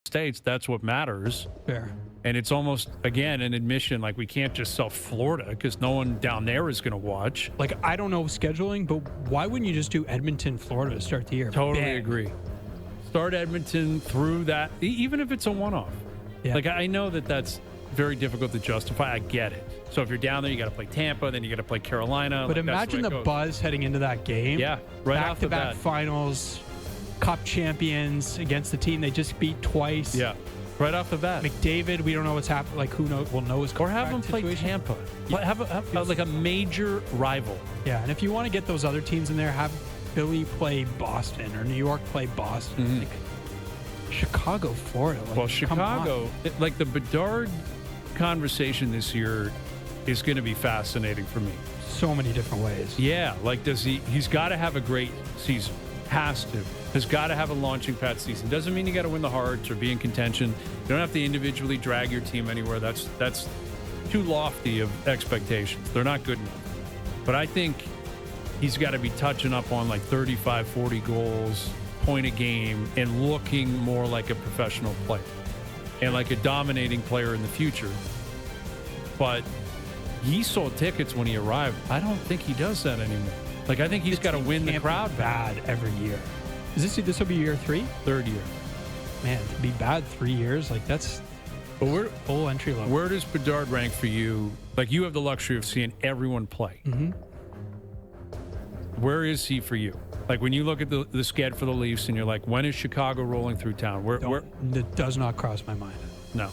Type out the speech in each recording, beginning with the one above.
States, that's what matters. Fair. And it's almost, again, an admission, like we can't just sell Florida because no one down there is going to watch. Like, I don't know scheduling, but why wouldn't you just do Edmonton, Florida to start the year? Totally Bang. agree. Start Edmonton through that, even if it's a one-off. Yeah. Like, I know that that's very difficult to justify. I get it. So if you're down there, you got to play Tampa, then you got to play Carolina. But like, imagine the goes. buzz heading into that game. Yeah, right off the Back-to-back bat. finals, cup champions against the team they just beat twice. Yeah, right off the bat. McDavid, we don't know what's happening. Like, who knows? We'll know his Or have them contract play situation. Tampa. Have like a major rival. Yeah, and if you want to get those other teams in there, have Philly play Boston or New York play Boston. Mm-hmm. Like, Chicago, Florida. Like, Well, come on. Chicago, like the Bedard conversation this year is going to be fascinating for me. So many different ways. Yeah, like he's got to have a great season. Has to. Has got to have a launching pad season. Doesn't mean you got to win the Hearts or be in contention. You don't have to individually drag your team anywhere. That's too lofty of expectations. They're not good enough. But I think he's got to be touching up on like 35, 40 goals, point a game, and looking more like a professional player and like a dominating player in the future. But he sold tickets when he arrived. I don't think he does that anymore. Like, I think he's got to win the crowd bad every year. Is this will be year 3? Third year. Man, to be bad 3 years, like that's full entry level. Where does Bedard rank for you? Like, you have the luxury of seeing everyone play. Mm-hmm. Where is he for you? Like, when you look at the sched for the Leafs and you're like, when is Chicago rolling through town? That does not cross my mind. No.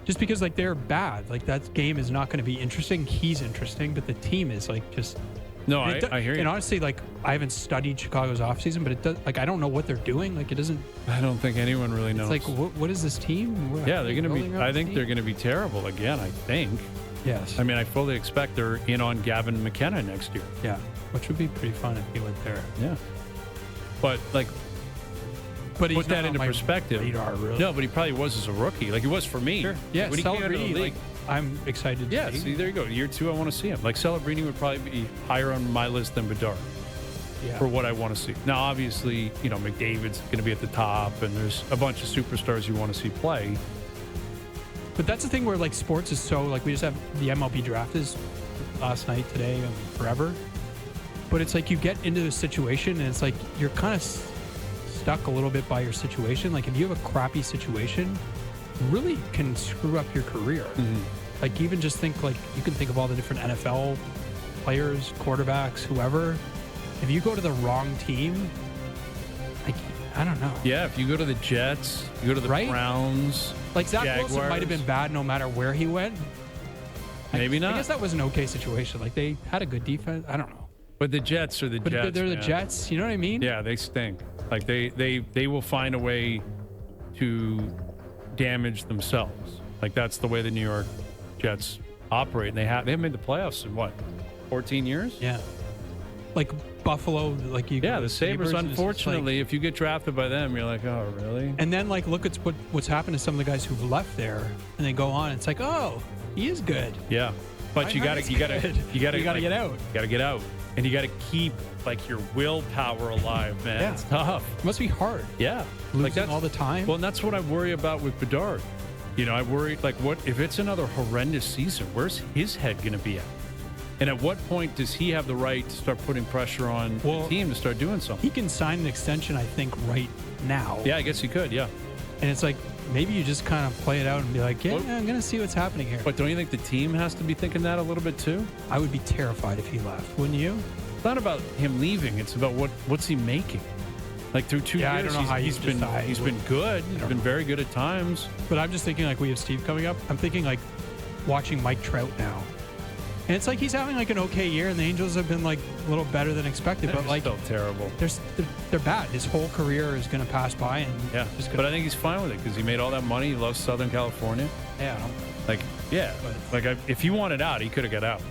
Just because, like, they're bad. Like, that game is not going to be interesting. He's interesting, but the team is, like, just... No, I hear you. And honestly, like, I haven't studied Chicago's offseason, but it does, like, I don't know what they're doing. Like, it doesn't... I don't think anyone really knows. It's like, what is this team? Yeah, they're going to be... I think they're going to be terrible again, I think. Yes. I mean, I fully expect they're in on Gavin McKenna next year. Yeah, which would be pretty fun if he went there. Yeah. But, like... But put that into perspective. Radar, really. No, but he probably was as a rookie. Like, he was for me. Sure. Yeah, when he came into the Celebrini, league. like, I'm excited to see. See, there you go. Year 2, I want to see him. Like, Celebrini would probably be higher on my list than Bedard for what I want to see. Now, obviously, you know, McDavid's going to be at the top, and there's a bunch of superstars you want to see play. But that's the thing where, like, sports is so, like, we just have the MLB draft is last night, today, and forever. But it's like you get into this situation, and it's like you're kind of stuck a little bit by your situation. Like, if you have a crappy situation, really can screw up your career. Mm-hmm. Like, even just think, like, you can think of all the different NFL players, quarterbacks, whoever. If you go to the wrong team, like, I don't know. Yeah, if you go to the Jets, you go to the Browns. Like, Zach Jaguars. Wilson might have been bad no matter where he went. Maybe not. I guess that was an okay situation. Like, they had a good defense. I don't know. But the Jets are the But Jets. they're the man. Jets. You know what I mean? Yeah, they stink. Like, they will find a way to damage themselves. Like, that's the way the New York Jets operate. And they haven't made the playoffs in, what, 14 years? Yeah. Like Buffalo, like you. Yeah, go the to Sabres, and it's just unfortunately, like- if you get drafted by them, you're like, oh, really? and then, like, look at what's happened to some of the guys who've left there, and they go on. It's like, oh, he is good. Yeah, but I you heard gotta it's get out. You gotta get out, and you gotta keep like your willpower alive, man. Yeah. It's tough. It must be hard. Yeah, Losing like that's all the time. Well, and that's what I worry about with Bedard. You know, I worry like, what if it's another horrendous season? Where's his head gonna be at? And at what point does he have the right to start putting pressure on the team to start doing something? He can sign an extension, I think, right now. Yeah, I guess he could. Yeah, and it's like maybe you just kind of play it out and be like, yeah, I'm gonna see what's happening here. But don't you think the team has to be thinking that a little bit too? I would be terrified if he left, wouldn't you? It's not about him leaving. It's about what's he making. Like through 2 years, I don't know how he's been good. He's been very good at times. But I'm just thinking, like, we have Steve coming up. I'm thinking, like, watching Mike Trout now. And it's like he's having, like, an okay year, and the Angels have been, like, a little better than expected. But, like, still terrible. They're bad. His whole career is going to pass by. And yeah, but I think he's fine with it because he made all that money. He loves Southern California. Yeah. Like, yeah. But, like, if he wanted out, he could have got out.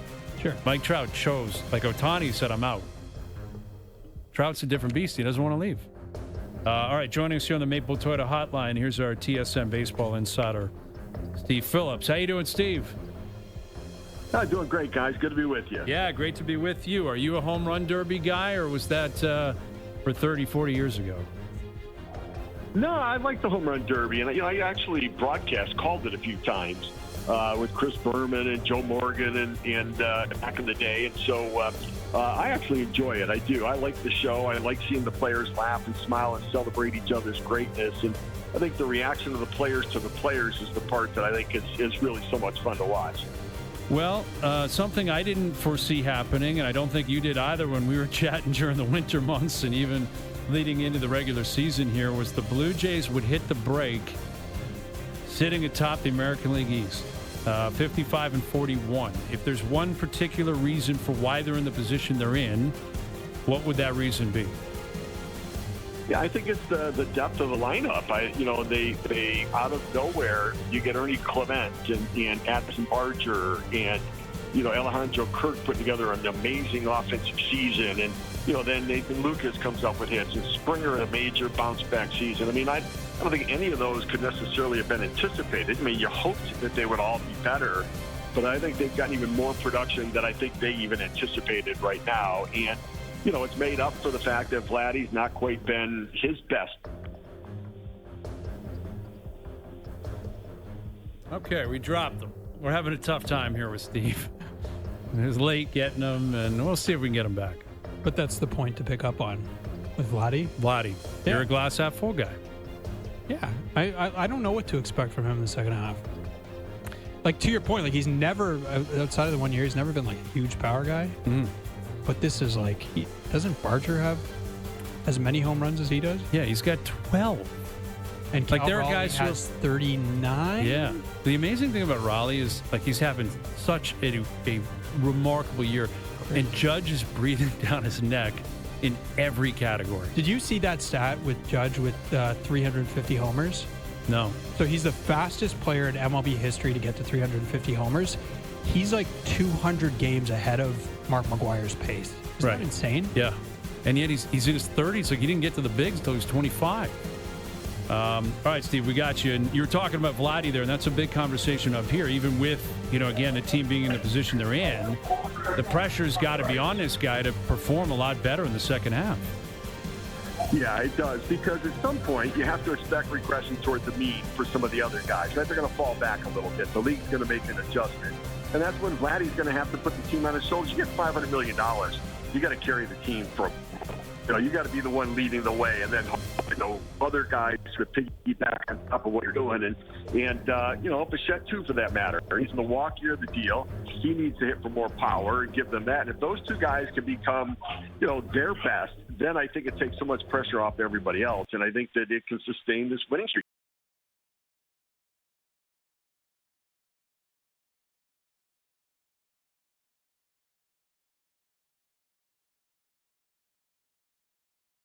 Sure. Mike Trout chose. Like, Ohtani said, I'm out. Trout's a different beast. He doesn't want to leave. All right, joining us here on the Maple Toyota Hotline, here's our TSN Baseball insider, Steve Phillips. How you doing, Steve? Doing great, guys. Good to be with you. Yeah, great to be with you. Are you a home run derby guy, or was that for 30, 40 years ago? No, I like the home run derby, and I actually called it a few times with Chris Berman and Joe Morgan and back in the day, and so I actually enjoy it. I do. I like the show. I like seeing the players laugh and smile and celebrate each other's greatness, and I think the reaction of the players to the players is the part that I think is really so much fun to watch. Well, something I didn't foresee happening, and I don't think you did either when we were chatting during the winter months and even leading into the regular season here, was the Blue Jays would hit the break sitting atop the American League East, 55-41. If there's one particular reason for why they're in the position they're in, what would that reason be? Yeah, I think it's the depth of the lineup. They out of nowhere, you get Ernie Clement and Addison Barger and, Alejandro Kirk put together an amazing offensive season. And, then Nathan Lucas comes up with hits and Springer in a major bounce back season. I mean, I don't think any of those could necessarily have been anticipated. I mean, you hoped that they would all be better, but I think they've gotten even more production than I think they even anticipated right now. And, it's made up for the fact that Vladdy's not quite been his best. Okay, we dropped them. We're having a tough time here with Steve. It was late getting them, and we'll see if we can get them back. But that's the point to pick up on with Vladdy. Vladdy, Yeah. you're a glass half full guy. Yeah, I don't know what to expect from him in the second half. Like, to your point, like, he's never, outside of the 1 year, he's never been like a huge power guy. Mm. But this is like, doesn't Barger have as many home runs as he does? Yeah, he's got 12. And Like, Cal there are Raleigh guys who has 39. Yeah. The amazing thing about Raleigh is, like, he's having such a remarkable year, and Judge is breathing down his neck in every category. Did you see that stat with Judge with 350 homers? No. So he's the fastest player in MLB history to get to 350 homers. He's like 200 games ahead of Mark McGwire's pace. Isn't that insane? Yeah. And yet he's in his 30s. Like, he didn't get to the bigs until he was 25. All right, Steve, we got you. And you were talking about Vladdy there, and that's a big conversation up here. Even with, again, the team being in the position they're in, the pressure's got to be on this guy to perform a lot better in the second half. Yeah, it does, because at some point you have to expect regression toward the mean for some of the other guys. Right? They're going to fall back a little bit. The league's going to make an adjustment. And that's when Vladdy's going to have to put the team on his shoulders. You get $500 million. You got to carry the team for, you got to be the one leading the way, and then, other guys would piggyback on top of what you're doing. And Bichette too, for that matter. He's in the walk year of the deal. He needs to hit for more power and give them that. And if those two guys can become, their best, then I think it takes so much pressure off everybody else. And I think that it can sustain this winning streak.